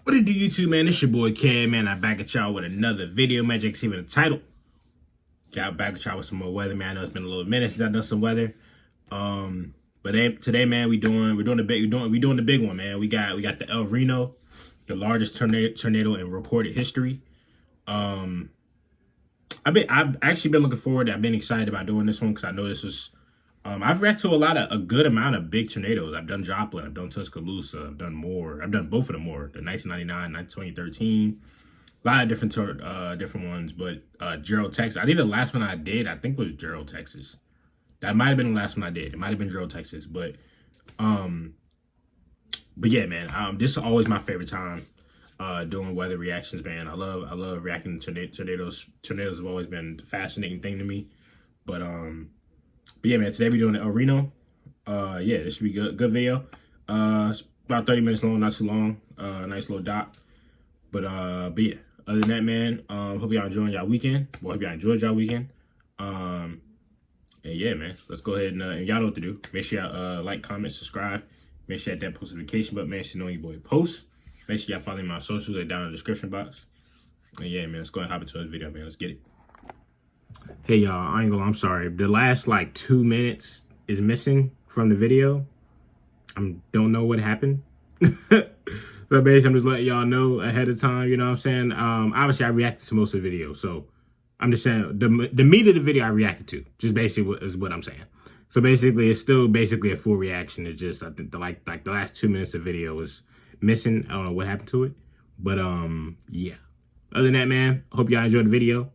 What it do, YouTube, man? It's your boy Cam, man. I'm back at y'all with another video, man. You can see with the title. Got back at y'all with some more weather, man. I know it's been a little minute since I've done some weather. Today, man, we're doing the big one, man. We got the El Reno, the largest tornado in recorded history. I've actually been looking forward. I've been excited about doing this one because I know this was. I've reacted to a good amount of big tornadoes. I've done Joplin, I've done Tuscaloosa, I've done more. I've done both of them more. The 1999, 2013, a lot of different ones. But Gerald, Texas. I think the last one I did, I think was Gerald, Texas. That might have been the last one I did. It might have been Gerald, Texas. But yeah, man. This is always my favorite time doing weather reactions, man. I love reacting to tornadoes. Tornadoes have always been a fascinating thing to me. But yeah, man, today we're doing the El Reno. Yeah, this should be good video. It's about 30 minutes long, not too long. Nice little doc. But yeah, other than that, man, hope y'all enjoying y'all weekend. Well, hope y'all enjoyed y'all weekend. And yeah, man, let's go ahead and y'all know what to do. Make sure y'all like, comment, subscribe. Make sure you hit that post notification button, man, so you know your boy posts. Make sure y'all follow me on my socials. They're down in the description box. And yeah, man, let's go ahead and hop into this video, man. Let's get it. Hey, y'all, I ain't gonna lie, I'm sorry. The last, 2 minutes is missing from the video. I don't know what happened. So basically, I'm just letting y'all know ahead of time, you know what I'm saying? Obviously, I reacted to most of the video, so I'm just saying the meat of the video I reacted to, just basically is what I'm saying. So basically, it's still basically a full reaction. It's just, I think, the last 2 minutes of video was missing. I don't know what happened to it. But, yeah. Other than that, man, hope y'all enjoyed the video.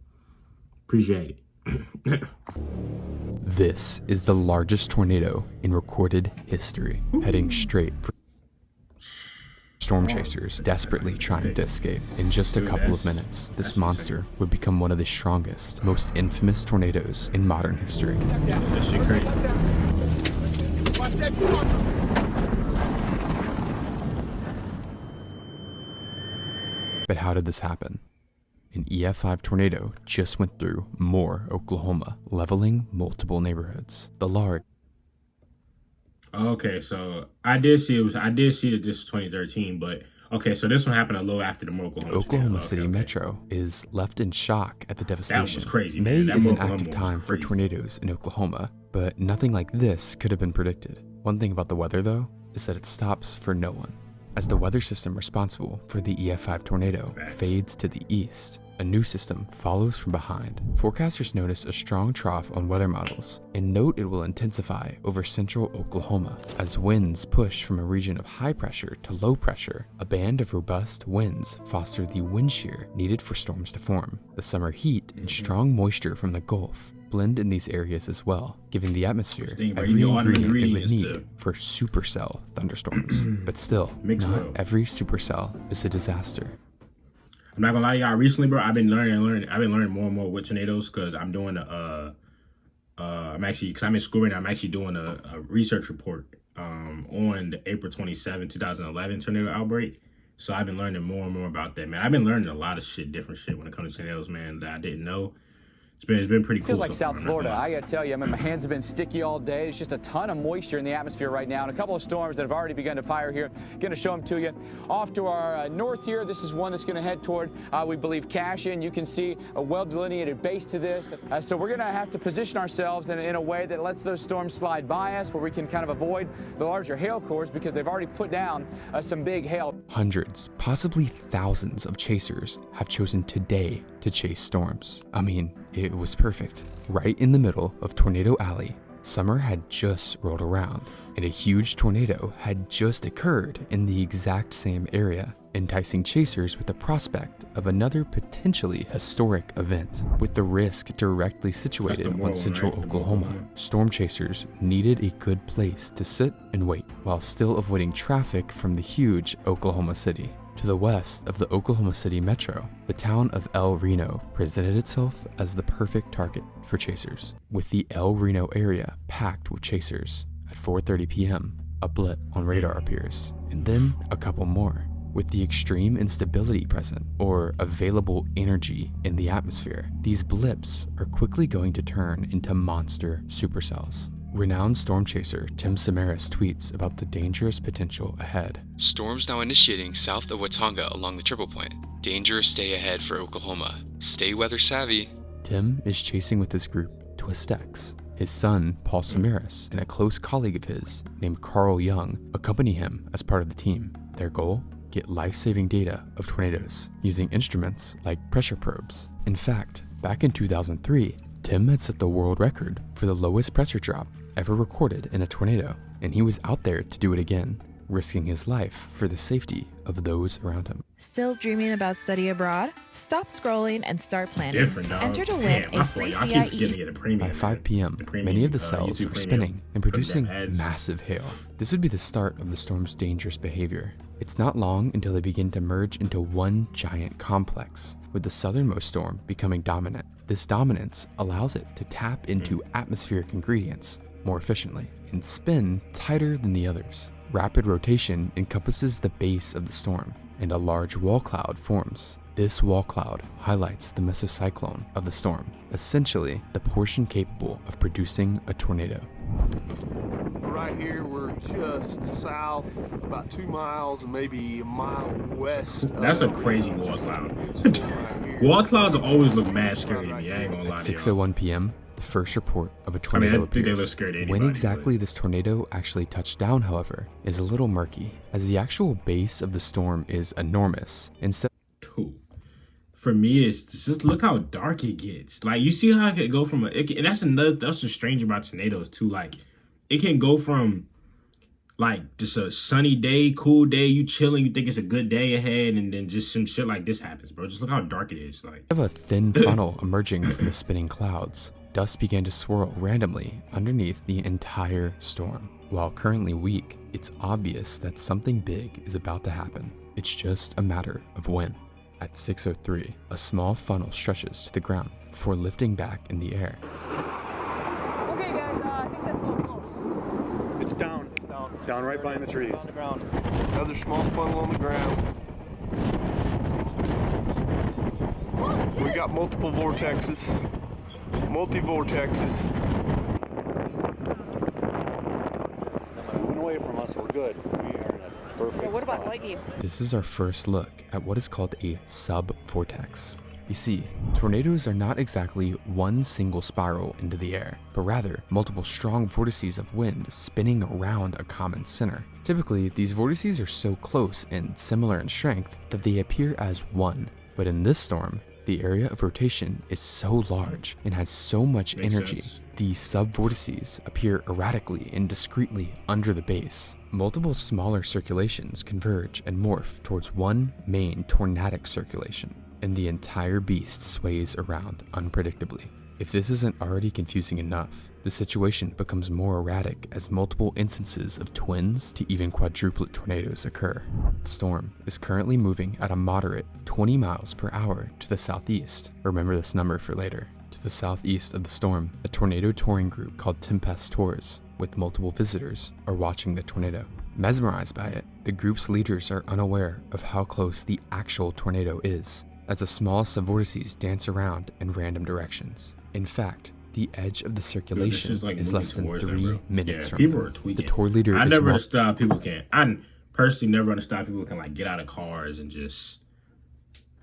Appreciate it. This is the largest tornado in recorded history, heading straight for storm chasers desperately trying to escape. In just a couple of minutes, this monster would become one of the strongest, most infamous tornadoes in modern history. That shit crazy. But how did this happen? An EF5 tornado just went through Moore, Oklahoma, leveling multiple neighborhoods. The large. Okay, so I did see that this was 2013, but okay, so this one happened a little after the Oklahoma City Metro is left in shock at the devastation. That was crazy, man. May is an Oklahoma active time for tornadoes in Oklahoma, but nothing like this could have been predicted. One thing about the weather, though, is that it stops for no one. As the weather system responsible for the EF5 tornado fades to the east, a new system follows from behind. Forecasters notice a strong trough on weather models and note it will intensify over central Oklahoma. As winds push from a region of high pressure to low pressure, a band of robust winds foster the wind shear needed for storms to form. The summer heat and strong moisture from the Gulf blend in these areas as well, giving the atmosphere every ingredient it would need for supercell thunderstorms. But still, not every supercell is a disaster. I'm not gonna lie to y'all. Recently, bro, I've been learning more and more with tornadoes because I'm doing I'm in school right now. I'm actually doing a research report on the April 27, 2011 tornado outbreak. So I've been learning more and more about that, man. I've been learning a lot of different shit when it comes to tornadoes, man, that I didn't know. It's been pretty cool. Feels like South Florida. I gotta tell you, my hands have been sticky all day. It's just a ton of moisture in the atmosphere right now, and a couple of storms that have already begun to fire here. Going to show them to you. Off to our north here, this is one that's going to head toward, we believe, Cashin. You can see a well-delineated base to this. So we're going to have to position ourselves in a way that lets those storms slide by us, where we can kind of avoid the larger hail cores because they've already put down some big hail. Hundreds, possibly thousands of chasers have chosen today to chase storms. I mean, it was perfect. Right in the middle of Tornado Alley, summer had just rolled around, and a huge tornado had just occurred in the exact same area, enticing chasers with the prospect of another potentially historic event. With the risk directly situated on central Oklahoma, storm chasers needed a good place to sit and wait, while still avoiding traffic from the huge Oklahoma City. To the west of the Oklahoma City Metro, the town of El Reno presented itself as the perfect target for chasers, with the El Reno area packed with chasers. At 4:30 p.m., a blip on radar appears, and then a couple more. With the extreme instability present, or available energy in the atmosphere, these blips are quickly going to turn into monster supercells. Renowned storm chaser Tim Samaras tweets about the dangerous potential ahead. Storms now initiating south of Watonga along the triple point. Dangerous stay ahead for Oklahoma. Stay weather savvy. Tim is chasing with his group, Twistex. His son, Paul Samaras, and a close colleague of his named Carl Young accompany him as part of the team. Their goal? Get life-saving data of tornadoes using instruments like pressure probes. In fact, back in 2003, Tim had set the world record for the lowest pressure drop ever recorded in a tornado, and he was out there to do it again, risking his life for the safety of those around him. Still dreaming about study abroad? Stop scrolling and start planning. Different, dog. Enter to win a free CIE. By 5 p.m., many of the cells are spinning and producing massive hail. This would be the start of the storm's dangerous behavior. It's not long until they begin to merge into one giant complex, with the southernmost storm becoming dominant. This dominance allows it to tap into atmospheric ingredients more efficiently and spin tighter than the others. Rapid rotation encompasses the base of the storm, and a large wall cloud forms. This wall cloud highlights the mesocyclone of the storm, essentially the portion capable of producing a tornado. Right here, we're just south, about 2 miles, and maybe a mile west. That's a crazy wall cloud. Wall clouds always look mad scary to me. I ain't gonna lie At to you. 6:01 p.m., the first report of a tornado I think they look appears. scared to anybody, When exactly but- this tornado actually touched down, however, is a little murky, as the actual base of the storm is enormous. Instead For me, it's just look how dark it gets. Like, you see how it could go from and that's the strange about tornadoes too. Like, it can go from like just a sunny day, cool day, you chilling, you think it's a good day ahead, and then just some shit like this happens, bro. Just look how dark it is. Like, of a thin funnel emerging from the spinning clouds, dust began to swirl randomly underneath the entire storm. While currently weak, it's obvious that something big is about to happen. It's just a matter of when. At 6:03, a small funnel stretches to the ground before lifting back in the air. Okay, guys, I think that's getting close. It's down. Down right behind the trees. On the ground. Another small funnel on the ground. We got multiple vortexes. Multi-vortexes. It's moving away from us. We're good. We are in a perfect Yeah, what about spot. lightning? This is our first look at what is called a sub-vortex. You see, tornadoes are not exactly one single spiral into the air, but rather multiple strong vortices of wind spinning around a common center. Typically, these vortices are so close and similar in strength that they appear as one. But in this storm, the area of rotation is so large and has so much Makes energy. sense. These sub-vortices appear erratically and discretely under the base. Multiple smaller circulations converge and morph towards one main tornadic circulation, and the entire beast sways around unpredictably. If this isn't already confusing enough, the situation becomes more erratic as multiple instances of twins to even quadruplet tornadoes occur. The storm is currently moving at a moderate 20 miles per hour to the southeast. Remember this number for later. To the southeast of the storm, a tornado touring group called Tempest Tours, with multiple visitors, are watching the tornado. Mesmerized by it, the group's leaders are unaware of how close the actual tornado is, as the small subvortices dance around in random directions. In fact, the edge of the circulation like is moving less than towards them, 3 bro. minutes Yeah, from people them. are tweaking. The tour leader I is never understand people can. I personally never understand people can like get out of cars and just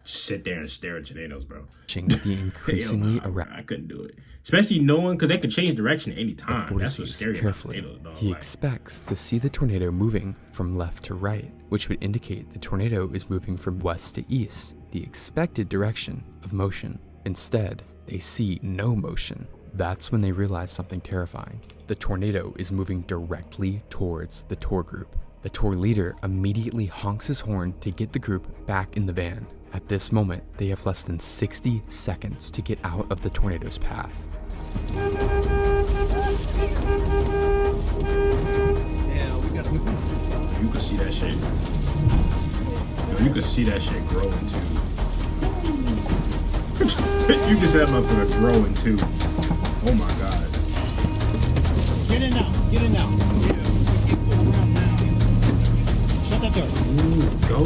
sit there and stare at tornadoes, bro. watching the increasingly Hell nah, erratic I couldn't do it, especially knowing because they could change direction at any time. That's what's vortices scary carefully. about tornadoes, dog. He Like, expects to see the tornado moving from left to right, which would indicate the tornado is moving from west to east, the expected direction of motion. Instead, they see no motion. That's when they realize something terrifying. The tornado is moving directly towards the tour group. The tour leader immediately honks his horn to get the group back in the van. At this moment, they have less than 60 seconds to get out of the tornado's path. you could see that shit. Yo, you could see that shit growing too. You can see that motherfucker growing too. Oh my god. Get in now. Get in now. Get around now. Shut that door. Ooh, go.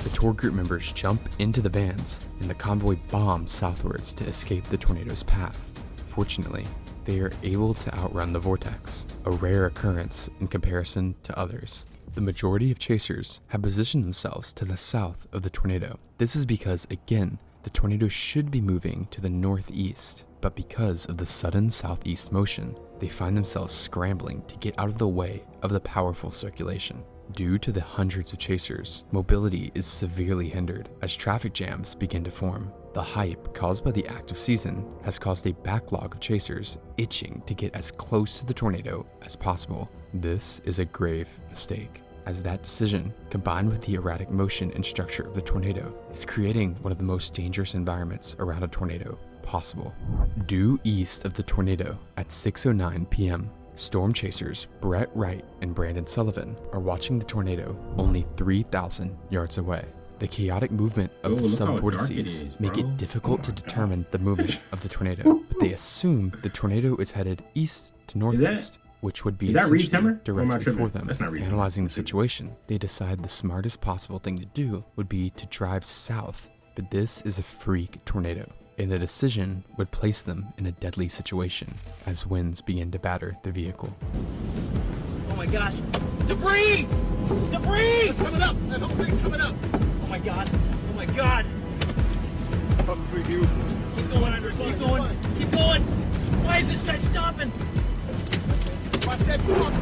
The tour group members jump into the vans, and the convoy bombs southwards to escape the tornado's path. Fortunately, they are able to outrun the vortex, a rare occurrence in comparison to others. The majority of chasers have positioned themselves to the south of the tornado. This is because, again, the tornado should be moving to the northeast, but because of the sudden southeast motion, they find themselves scrambling to get out of the way of the powerful circulation. Due to the hundreds of chasers, mobility is severely hindered as traffic jams begin to form. The hype caused by the active season has caused a backlog of chasers itching to get as close to the tornado as possible. This is a grave mistake, as that decision, combined with the erratic motion and structure of the tornado, is creating one of the most dangerous environments around a tornado possible. Due east of the tornado at 6:09 p.m., storm chasers Brett Wright and Brandon Sullivan are watching the tornado only 3,000 yards away. The chaotic movement of the subvortices make it difficult to determine the movement of the tornado, but they assume the tornado is headed east to northeast, which would be essentially directly for them. Analyzing the situation, they decide the smartest possible thing to do would be to drive south, but this is a freak tornado, and the decision would place them in a deadly situation as winds begin to batter the vehicle. Oh my gosh! Debris! Debris! It's coming up! That whole thing's coming up! Oh my god! Oh my god! Up for you. Keep going, Andrew. Keep going. Keep going. Why is this guy stopping? Watch that truck.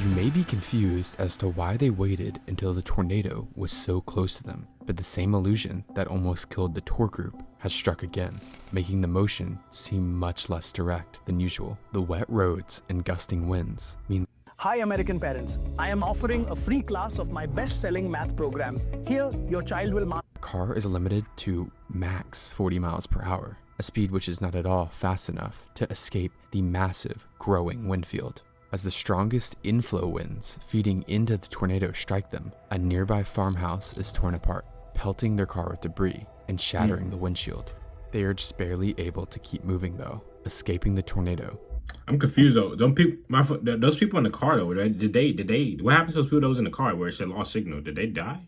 You may be confused as to why they waited until the tornado was so close to them, but the same illusion that almost killed the tour group has struck again, making the motion seem much less direct than usual. The wet roads and gusting winds mean Hi American parents, I am offering a free class of my best-selling math program. Here, your child will master. the car is limited to max 40 miles per hour, a speed which is not at all fast enough to escape the massive growing wind field. As the strongest inflow winds feeding into the tornado strike them, a nearby farmhouse is torn apart, pelting their car with debris and shattering the windshield. They are just barely able to keep moving though, escaping the tornado. I'm confused though. Those people in the car though, did they? What happened to those people that was in the car where it said lost signal? Did they die?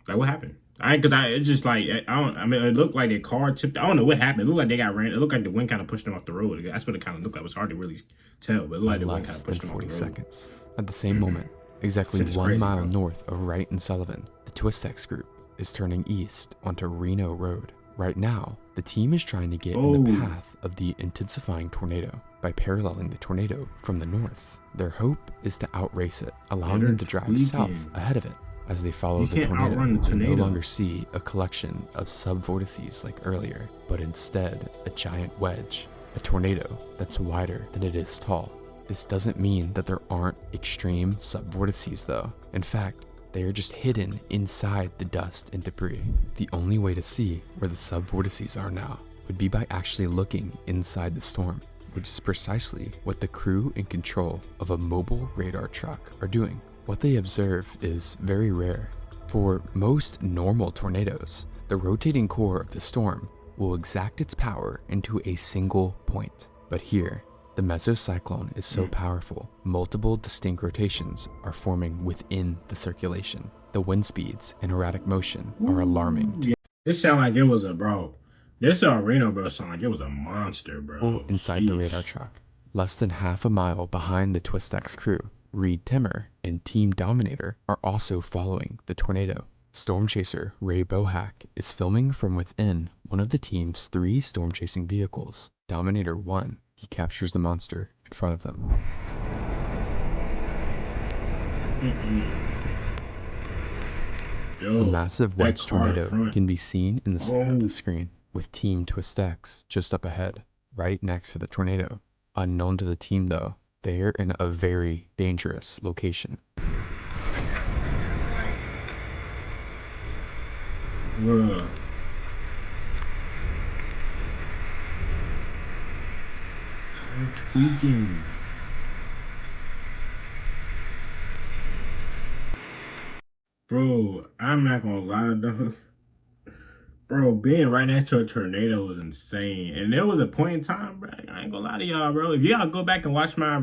Like what happened? It's just like it looked like their car tipped. I don't know what happened. It looked like they got ran. It looked like the wind kind of pushed them off the road. That's what it kind of looked like. It was hard to really tell, but it looked like the wind kind of pushed them off the road. 40 seconds. At the same moment, exactly 1 mile north of Wright and Sullivan, the Twistex group is turning east onto Reno Road. Right now, the team is trying to get in the path of the intensifying tornado by paralleling the tornado from the north. Their hope is to outrace it, allowing them to drive south ahead of it. As they follow the tornado, they no longer see a collection of subvortices like earlier, but instead a giant wedge, a tornado that's wider than it is tall. This doesn't mean that there aren't extreme subvortices though. In fact, they are just hidden inside the dust and debris. The only way to see where the subvortices are now would be by actually looking inside the storm, which is precisely what the crew in control of a mobile radar truck are doing. What they observe is very rare. For most normal tornadoes, the rotating core of the storm will exact its power into a single point. But here, the mesocyclone is so powerful, multiple distinct rotations are forming within the circulation. The wind speeds and erratic motion are alarming. This sound like it was a bro. This Reno bro sound like it was a monster, bro. Inside the radar truck, less than half a mile behind the Twistex crew, Reed Timmer and Team Dominator are also following the tornado. Storm chaser Ray Bohack is filming from within one of the team's 3 storm chasing vehicles. Dominator 1, he captures the monster in front of them. A massive wedge tornado can be seen in the center of the screen, with Team Twistex just up ahead, right next to the tornado. Unknown to the team though, they're in a very dangerous location. Bruh. I'm tweaking. Bro, I'm not gonna lie though. Bro, being right next to a tornado was insane. And there was a point in time, bro, I ain't gonna lie to y'all, bro. If y'all go back and watch my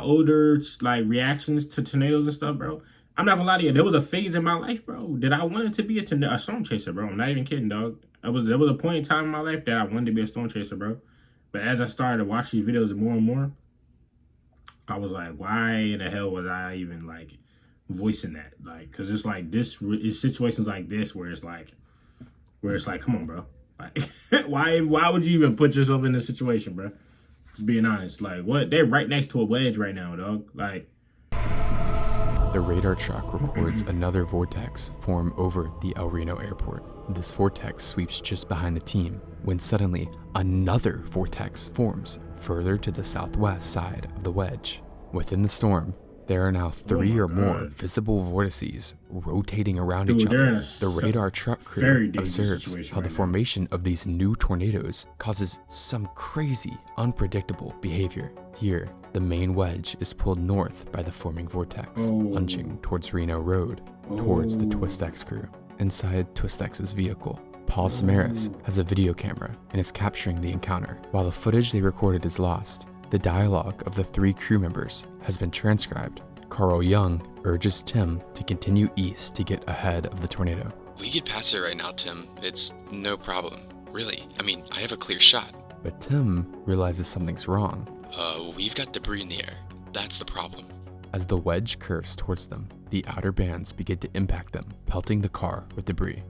older like reactions to tornadoes and stuff, bro, I'm not gonna lie to you. There was a phase in my life, bro, that I wanted to be a storm chaser, bro. I'm not even kidding, dog. There was a point in time in my life that I wanted to be a storm chaser, bro. But as I started to watch these videos more and more, I was like, why in the hell was I even like voicing that? Like, cause it's like it's situations like this where it's like, come on, bro. Like, why would you even put yourself in this situation, bro? Just being honest. Like, what? They're right next to a wedge right now, dog. Like, the radar truck records another vortex form over the El Reno airport. This vortex sweeps just behind the team when suddenly another vortex forms further to the southwest side of the wedge. Within the storm, there are now three or more visible vortices rotating around each other. The radar truck crew observes how the formation of these new tornadoes causes some crazy, unpredictable behavior. Here, the main wedge is pulled north by the forming vortex, lunging towards Reno Road, towards the Twistex crew. Inside Twistex's vehicle, Paul Samaras has a video camera and is capturing the encounter. While the footage they recorded is lost, the dialogue of the three crew members has been transcribed. Carl Young urges Tim to continue east to get ahead of the tornado. We could pass it right now, Tim. It's no problem. Really. I mean, I have a clear shot. But Tim realizes something's wrong. We've got debris in the air. That's the problem. As the wedge curves towards them, the outer bands begin to impact them, pelting the car with debris.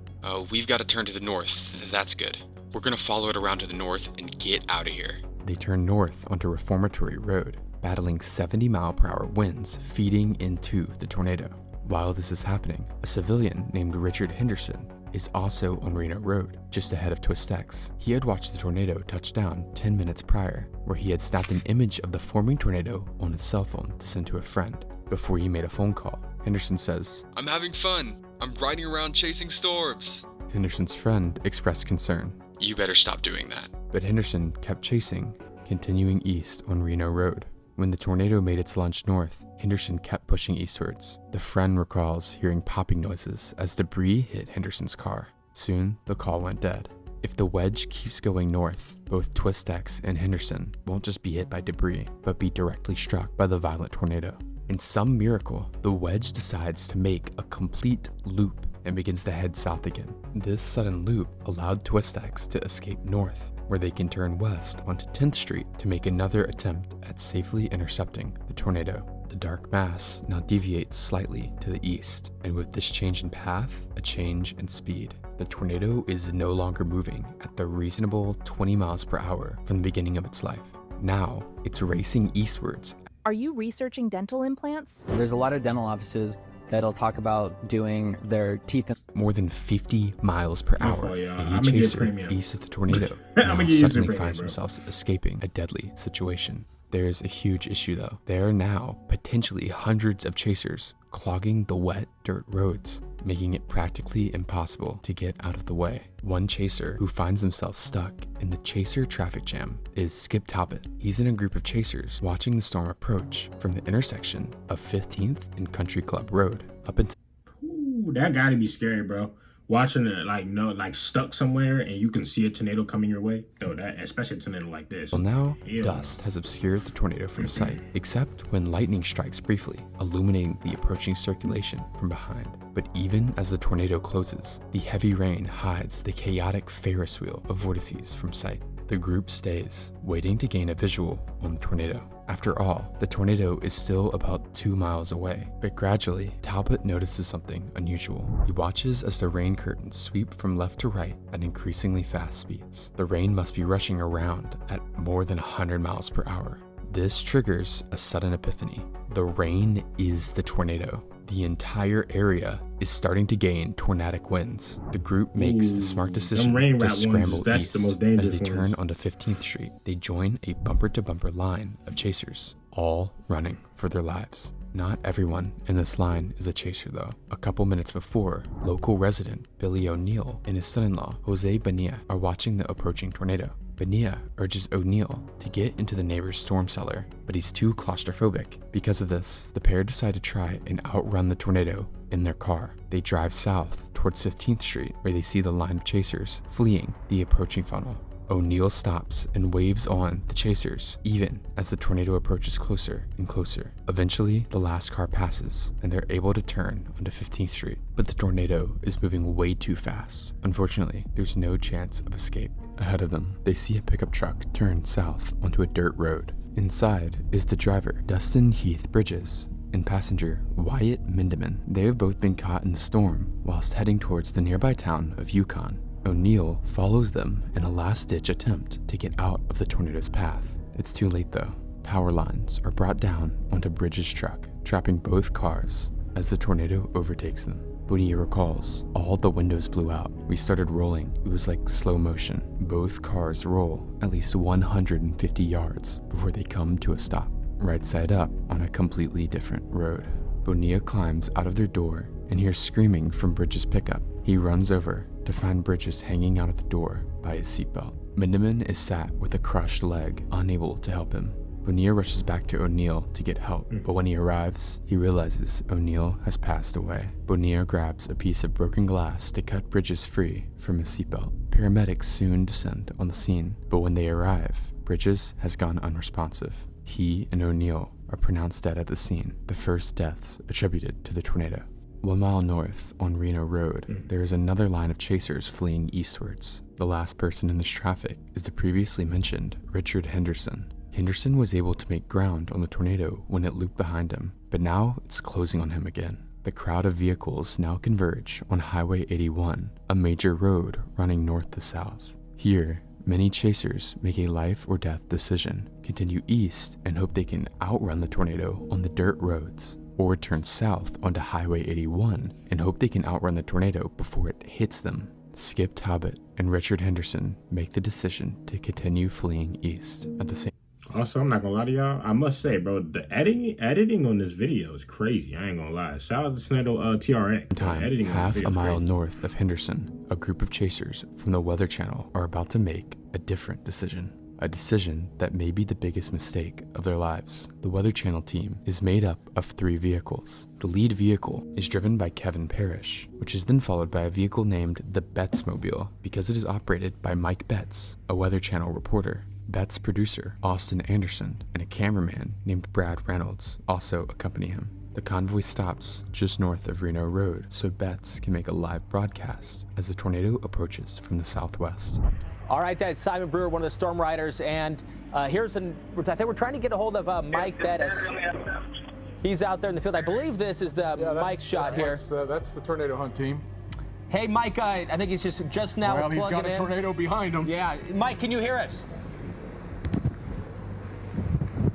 We've got to turn to the north. That's good. We're gonna follow it around to the north and get out of here. They turn north onto Reformatory Road, battling 70-mile-per-hour winds feeding into the tornado. While this is happening, a civilian named Richard Henderson is also on Reno Road, just ahead of Twistex. He had watched the tornado touch down 10 minutes prior, where he had snapped an image of the forming tornado on his cell phone to send to a friend. Before he made a phone call, Henderson says, "I'm having fun. I'm riding around chasing storms." Henderson's friend expressed concern. "You better stop doing that." But Henderson kept chasing, continuing east on Reno Road. When the tornado made its launch north, Henderson kept pushing eastwards. The friend recalls hearing popping noises as debris hit Henderson's car. Soon, the call went dead. If the wedge keeps going north, both Twistex and Henderson won't just be hit by debris, but be directly struck by the violent tornado. In some miracle, the wedge decides to make a complete loop and begins to head south again. This sudden loop allowed Twistex to escape north, where they can turn west onto 10th Street to make another attempt at safely intercepting the tornado. The dark mass now deviates slightly to the east, and with this change in path, a change in speed. The tornado is no longer moving at the reasonable 20 miles per hour from the beginning of its life. Now, it's racing eastwards. Are you researching dental implants? There's a lot of dental offices that'll talk about doing their teeth. More than 50 miles per hour, I'm any chaser east of the tornado now suddenly finds themselves escaping a deadly situation. There's a huge issue though. There are now potentially hundreds of chasers clogging the wet dirt roads, making it practically impossible to get out of the way. One chaser who finds himself stuck in the chaser traffic jam is Skip Talbot. He's in a group of chasers watching the storm approach from the intersection of 15th and Country Club Road up until... Ooh, that gotta be scary, bro. Watching it stuck somewhere and you can see a tornado coming your way. No, that especially a tornado like this. Well, now dust has obscured the tornado from sight, except when lightning strikes briefly, illuminating the approaching circulation from behind. But even as the tornado closes, the heavy rain hides the chaotic Ferris wheel of vortices from sight. The group stays, waiting to gain a visual on the tornado. After all, the tornado is still about 2 miles away, but gradually, Talbot notices something unusual. He watches as the rain curtains sweep from left to right at increasingly fast speeds. The rain must be rushing around at more than 100 miles per hour. This triggers a sudden epiphany. The rain is the tornado. The entire area is starting to gain tornadic winds. The group makes the smart decision to scramble east. As they turn onto 15th Street, they join a bumper-to-bumper line of chasers, all running for their lives. Not everyone in this line is a chaser though. A couple minutes before, local resident Billy O'Neill and his son-in-law Jose Bonilla are watching the approaching tornado. Bonilla urges O'Neill to get into the neighbor's storm cellar, but he's too claustrophobic. Because of this, the pair decide to try and outrun the tornado in their car. They drive south towards 15th Street, where they see the line of chasers fleeing the approaching funnel. O'Neill stops and waves on the chasers, even as the tornado approaches closer and closer. Eventually, the last car passes, and they're able to turn onto 15th Street. But the tornado is moving way too fast. Unfortunately, there's no chance of escape. Ahead of them, they see a pickup truck turn south onto a dirt road. Inside is the driver, Dustin Heath Bridges, and passenger Wyatt Mindeman. They have both been caught in the storm whilst heading towards the nearby town of Yukon. O'Neill follows them in a last-ditch attempt to get out of the tornado's path. It's too late though. Power lines are brought down onto Bridges' truck, trapping both cars as the tornado overtakes them. Bonilla recalls, all the windows blew out. We started rolling. It was like slow motion. Both cars roll at least 150 yards before they come to a stop, right side up on a completely different road. Bonilla climbs out of their door and hears screaming from Bridges' pickup. He runs over to find Bridges hanging out at the door by his seatbelt. Mindeman is sat with a crushed leg, unable to help him. Bonilla rushes back to O'Neill to get help, but when he arrives, he realizes O'Neill has passed away. Bonilla grabs a piece of broken glass to cut Bridges free from his seatbelt. Paramedics soon descend on the scene, but when they arrive, Bridges has gone unresponsive. He and O'Neill are pronounced dead at the scene, the first deaths attributed to the tornado. 1 mile north on Reno Road, there is another line of chasers fleeing eastwards. The last person in this traffic is the previously mentioned Richard Henderson. Henderson was able to make ground on the tornado when it looped behind him, but now it's closing on him again. The crowd of vehicles now converge on Highway 81, a major road running north to south. Here, many chasers make a life or death decision, continue east and hope they can outrun the tornado on the dirt roads, or turn south onto Highway 81 and hope they can outrun the tornado before it hits them. Skip Talbot and Richard Henderson make the decision to continue fleeing east at the same. Also, I'm not gonna lie to y'all. I must say, bro, the editing on this video is crazy. I ain't gonna lie. Shout out to Snedo TRX. Time, Editing on half this a video is mile crazy. north of Henderson, a group of chasers from the Weather Channel are about to make a different decision. A decision that may be the biggest mistake of their lives. The Weather Channel team is made up of 3 vehicles. The lead vehicle is driven by Kevin Parrish, which is then followed by a vehicle named the Bettsmobile because it is operated by Mike Betts, a Weather Channel reporter. Betts' producer, Austin Anderson, and a cameraman named Brad Reynolds also accompany him. The convoy stops just north of Reno Road so Betts can make a live broadcast as the tornado approaches from the southwest. All right, that's Simon Brewer, one of the storm riders, and I think we're trying to get a hold of Mike Bettis. He's out there in the field. I believe this is the Mike shot here. That's the tornado hunt team. Hey, Mike, I think he's just now Well, he's plugging got a in. tornado behind him. Yeah, Mike, can you hear us?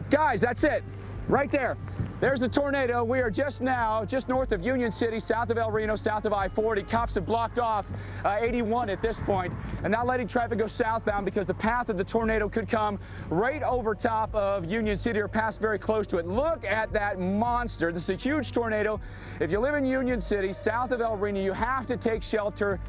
Guys, that's it. Right there. There's the tornado. We are just north of Union City, south of El Reno, south of I-40. Cops have blocked off 81 at this point and not letting traffic go southbound because the path of the tornado could come right over top of Union City or pass very close to it. Look at that monster. This is a huge tornado. If you live in Union City, south of El Reno, you have to take shelter.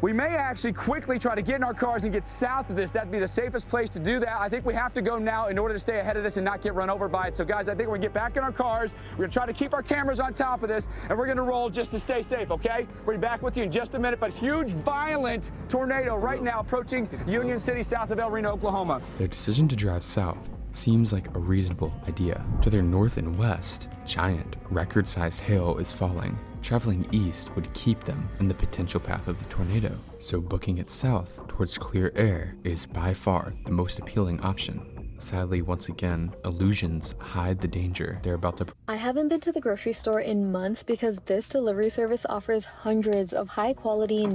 We may actually quickly try to get in our cars and get south of this. That'd be the safest place to do that. I think we have to go now in order to stay ahead of this and not get run over by it. So guys, I think we're gonna get back in our cars. We're gonna try to keep our cameras on top of this and we're gonna roll just to stay safe, okay? We'll be back with you in just a minute, but huge, violent tornado right now approaching Union City, south of El Reno, Oklahoma. Their decision to drive south seems like a reasonable idea. To their north and west, giant, record-sized hail is falling. Traveling east would keep them in the potential path of the tornado, so booking it south towards clear air is by far the most appealing option. Sadly, once again, illusions hide the danger they're about to. I haven't been to the grocery store in months because this delivery service offers hundreds of high-quality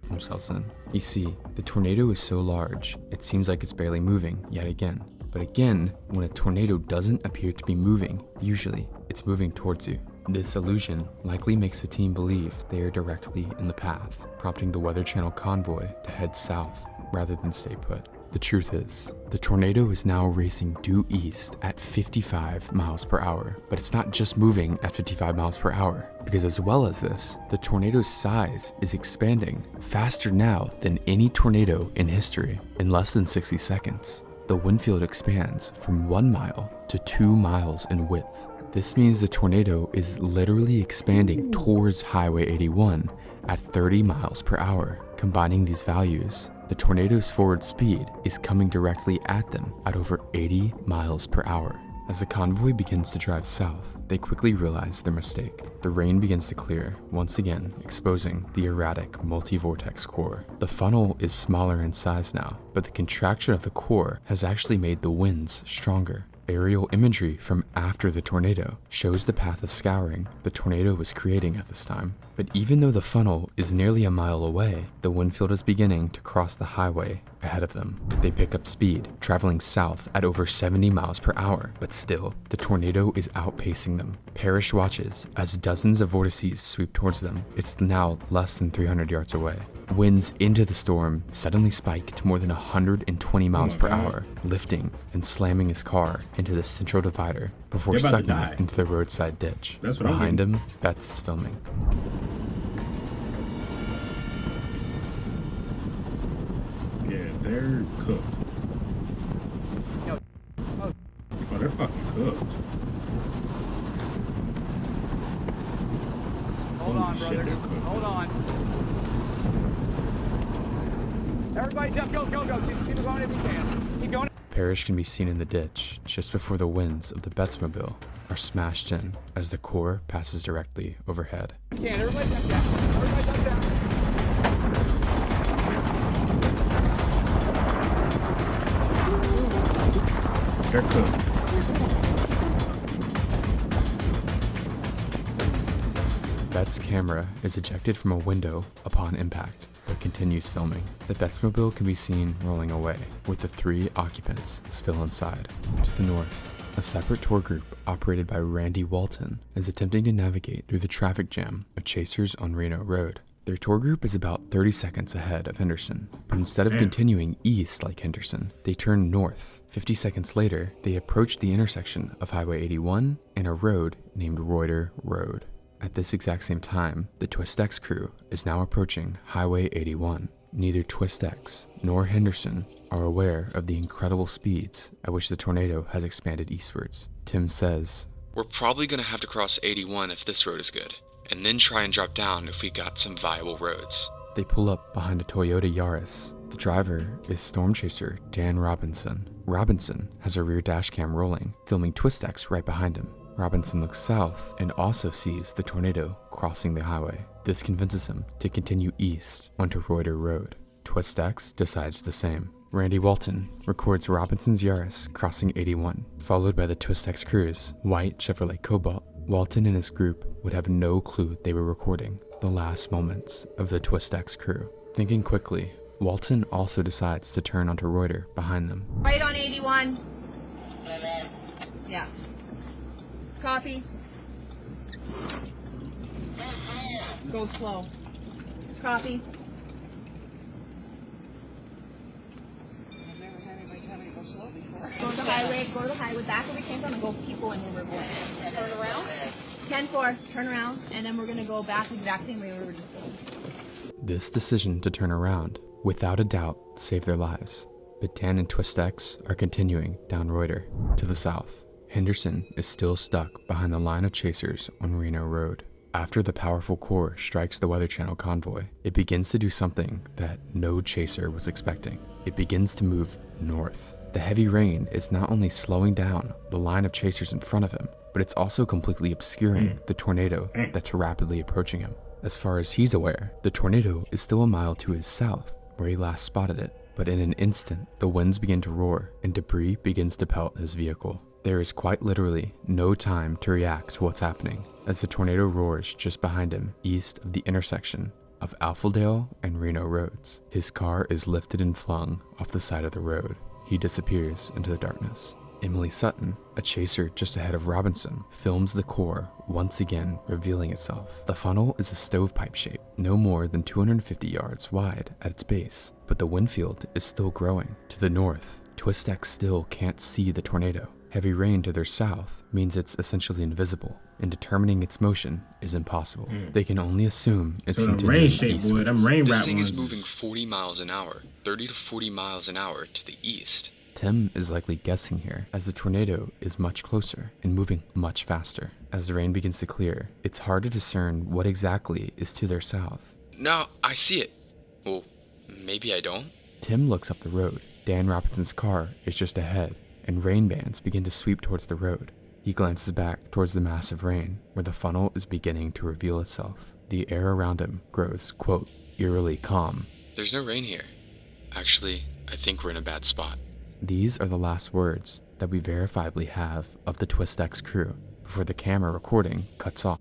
themselves in. You see, the tornado is so large, it seems like it's barely moving yet again. But again, when a tornado doesn't appear to be moving, usually it's moving towards you. This illusion likely makes the team believe they are directly in the path, prompting the Weather Channel convoy to head south rather than stay put. The truth is, the tornado is now racing due east at 55 miles per hour, but it's not just moving at 55 miles per hour, because as well as this, the tornado's size is expanding faster now than any tornado in history. In less than 60 seconds, the wind field expands from 1 mile to 2 miles in width. This means the tornado is literally expanding towards Highway 81 at 30 miles per hour. Combining these values, the tornado's forward speed is coming directly at them at over 80 miles per hour. As the convoy begins to drive south, they quickly realize their mistake. The rain begins to clear, once again exposing the erratic multi-vortex core. The funnel is smaller in size now, but the contraction of the core has actually made the winds stronger. Aerial imagery from after the tornado shows the path of scouring the tornado was creating at this time. But even though the funnel is nearly a mile away, the wind field is beginning to cross the highway ahead of them. They pick up speed, traveling south at over 70 miles per hour, but still, the tornado is outpacing them. Parrish watches as dozens of vortices sweep towards them. It's now less than 300 yards away. Winds into the storm suddenly spike to more than 120 miles per hour, lifting and slamming his car into the central divider before sucking it into the roadside ditch. Behind him, Beth's filming. Yeah, they're cooked. Oh, they're fucking cooked. Hold on, brother. Hold on. Everybody jump, go. Just keep going if you can. Keep going. Parrish can be seen in the ditch just before the winds of the Betsmobile are smashed in as the core passes directly overhead. Everybody jump down. Everybody jump down. They're cooked. Bet's camera is ejected from a window upon impact, but continues filming. The Betsmobile can be seen rolling away, with the 3 occupants still inside. To the north, a separate tour group operated by Randy Walton is attempting to navigate through the traffic jam of chasers on Reno Road. Their tour group is about 30 seconds ahead of Henderson, but instead of continuing east like Henderson, they turn north. 50 seconds later, they approach the intersection of Highway 81 and a road named Reuter Road. At this exact same time, the Twistex crew is now approaching Highway 81. Neither Twistex nor Henderson are aware of the incredible speeds at which the tornado has expanded eastwards. Tim says, "We're probably going to have to cross 81 if this road is good, and then try and drop down if we got some viable roads." They pull up behind a Toyota Yaris. The driver is storm chaser Dan Robinson. Robinson has a rear dash cam rolling, filming Twistex right behind him. Robinson looks south and also sees the tornado crossing the highway. This convinces him to continue east onto Reuter Road. Twistex decides the same. Randy Walton records Robinson's Yaris crossing 81, followed by the Twistex crew's white Chevrolet Cobalt. Walton and his group would have no clue they were recording the last moments of the Twistex crew. Thinking quickly, Walton also decides to turn onto Reuter behind them. Right on 81. Yeah. Copy. Go slow. Copy. Go to the highway, back where we came from and go keep going where we're going. Turn around? 10-4, turn around, and then we're going to go back the exact same way we were just going. This decision to turn around, without a doubt, saved their lives. But Dan and Twistex are continuing down Reuter. To the south, Henderson is still stuck behind the line of chasers on Reno Road. After the powerful core strikes the Weather Channel convoy, it begins to do something that no chaser was expecting. It begins to move north. The heavy rain is not only slowing down the line of chasers in front of him, but it's also completely obscuring the tornado that's rapidly approaching him. As far as he's aware, the tornado is still a mile to his south, where he last spotted it. But in an instant, the winds begin to roar and debris begins to pelt his vehicle. There is quite literally no time to react to what's happening, as the tornado roars just behind him, east of the intersection of Alpheldale and Reno roads. His car is lifted and flung off the side of the road. He disappears into the darkness. Emily Sutton, a chaser just ahead of Robinson, films the core once again revealing itself. The funnel is a stovepipe shape, no more than 250 yards wide at its base, but the wind field is still growing. To the north, Twistex still can't see the tornado. Heavy rain to their south means it's essentially invisible, and determining its motion is impossible. They can only assume it's continuing eastwards. This thing is moving 40 miles an hour, 30 to 40 miles an hour to the east. Tim is likely guessing here, as the tornado is much closer and moving much faster. As the rain begins to clear, it's hard to discern what exactly is to their south. No, I see it. Well, maybe I don't. Tim looks up the road. Dan Robinson's car is just ahead, and rain bands begin to sweep towards the road. He glances back towards the massive rain, where the funnel is beginning to reveal itself. The air around him grows, quote, eerily calm. There's no rain here. Actually, I think we're in a bad spot. These are the last words that we verifiably have of the Twistex crew before the camera recording cuts off.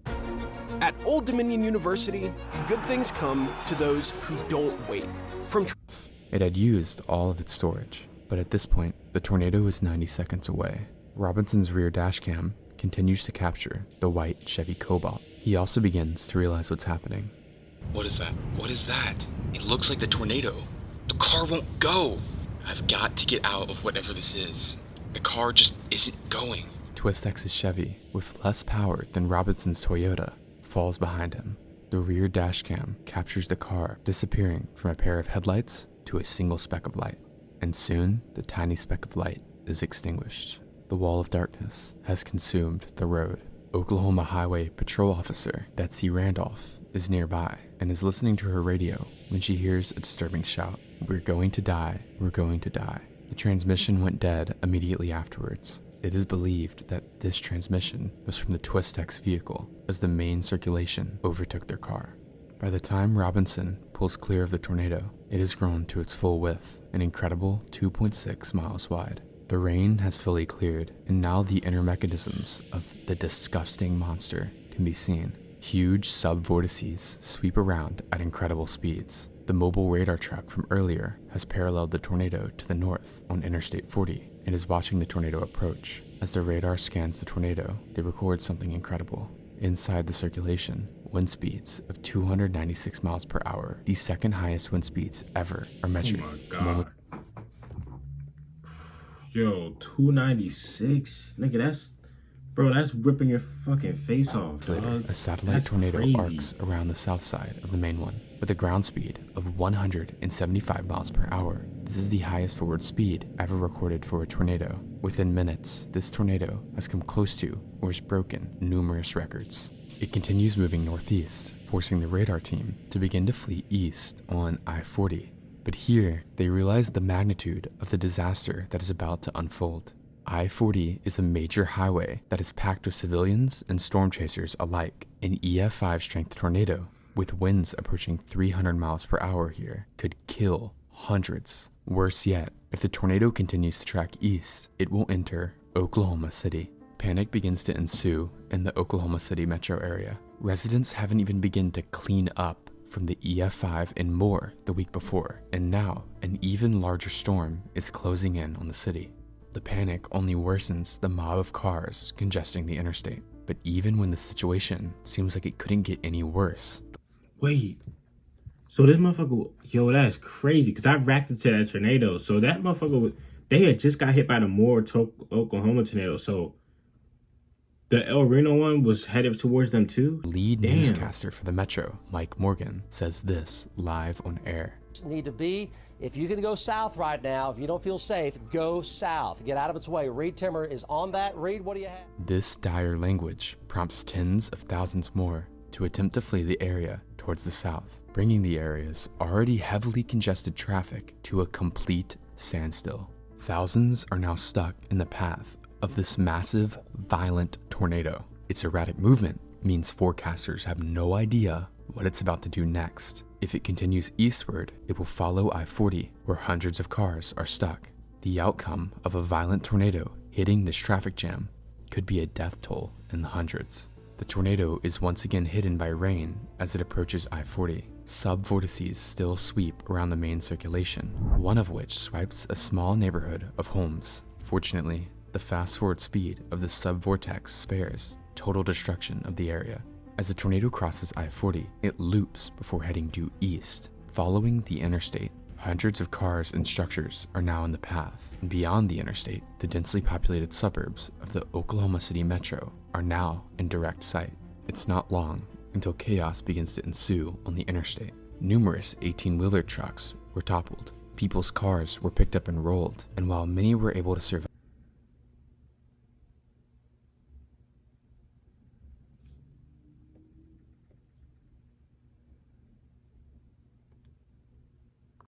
At Old Dominion University, good things come to those who don't wait. It had used all of its storage, but at this point, the tornado is 90 seconds away. Robinson's rear dashcam continues to capture the white Chevy Cobalt. He also begins to realize what's happening. What is that? What is that? It looks like the tornado. The car won't go. I've got to get out of whatever this is. The car just isn't going. Twistex's Chevy, with less power than Robinson's Toyota, falls behind him. The rear dashcam captures the car disappearing from a pair of headlights to a single speck of light. And soon, the tiny speck of light is extinguished. The wall of darkness has consumed the road. Oklahoma Highway Patrol Officer Betsy Randolph is nearby and is listening to her radio when she hears a disturbing shout. We're going to die, we're going to die. The transmission went dead immediately afterwards. It is believed that this transmission was from the Twistex vehicle as the main circulation overtook their car. By the time Robinson pulls clear of the tornado, it has grown to its full width, an incredible 2.6 miles wide. The rain has fully cleared, and now the inner mechanisms of the disgusting monster can be seen. Huge sub-vortices sweep around at incredible speeds. The mobile radar truck from earlier has paralleled the tornado to the north on Interstate 40 and is watching the tornado approach. As the radar scans the tornado, they record something incredible. Inside the circulation, wind speeds of 296 miles per hour, the second highest wind speeds ever, are measured. Oh my God. Yo, 296? Nigga, that's ripping your fucking face off. Later, a satellite tornado arcs around the south side of the main one with a ground speed of 175 miles per hour. This is the highest forward speed ever recorded for a tornado. Within minutes, this tornado has come close to or has broken numerous records. It continues moving northeast, forcing the radar team to begin to flee east on I-40. But here, they realize the magnitude of the disaster that is about to unfold. I-40 is a major highway that is packed with civilians and storm chasers alike. An EF5 strength tornado, with winds approaching 300 miles per hour here, could kill hundreds. Worse yet, if the tornado continues to track east, it will enter Oklahoma City. Panic begins to ensue in the Oklahoma City metro area. Residents haven't even begun to clean up from the EF5 and more the week before, and now an even larger storm is closing in on the city. The panic only worsens the mob of cars congesting the interstate. But even when the situation seems like it couldn't get any worse. Wait, so this motherfucker, yo, that's crazy, because I reacted to that tornado. So that motherfucker, they had just got hit by the Moore Oklahoma tornado, so the El Reno one was headed towards them too? Lead newscaster for the Metro, Mike Morgan, says this live on air. Need to be, if you can go south right now, if you don't feel safe, go south. Get out of its way. Reed Timmer is on that. Reed, what do you have? This dire language prompts tens of thousands more to attempt to flee the area towards the south, bringing the area's already heavily congested traffic to a complete standstill. Thousands are now stuck in the path of this massive, violent tornado. Its erratic movement means forecasters have no idea what it's about to do next. If it continues eastward, it will follow I-40, where hundreds of cars are stuck. The outcome of a violent tornado hitting this traffic jam could be a death toll in the hundreds. The tornado is once again hidden by rain as it approaches I-40. Sub-vortices still sweep around the main circulation, one of which swipes a small neighborhood of homes. Fortunately, the fast-forward speed of the sub-vortex spares total destruction of the area. As the tornado crosses I-40, it loops before heading due east. Following the interstate, hundreds of cars and structures are now in the path. And beyond the interstate, the densely populated suburbs of the Oklahoma City metro are now in direct sight. It's not long until chaos begins to ensue on the interstate. Numerous 18-wheeler trucks were toppled. People's cars were picked up and rolled, and while many were able to survive,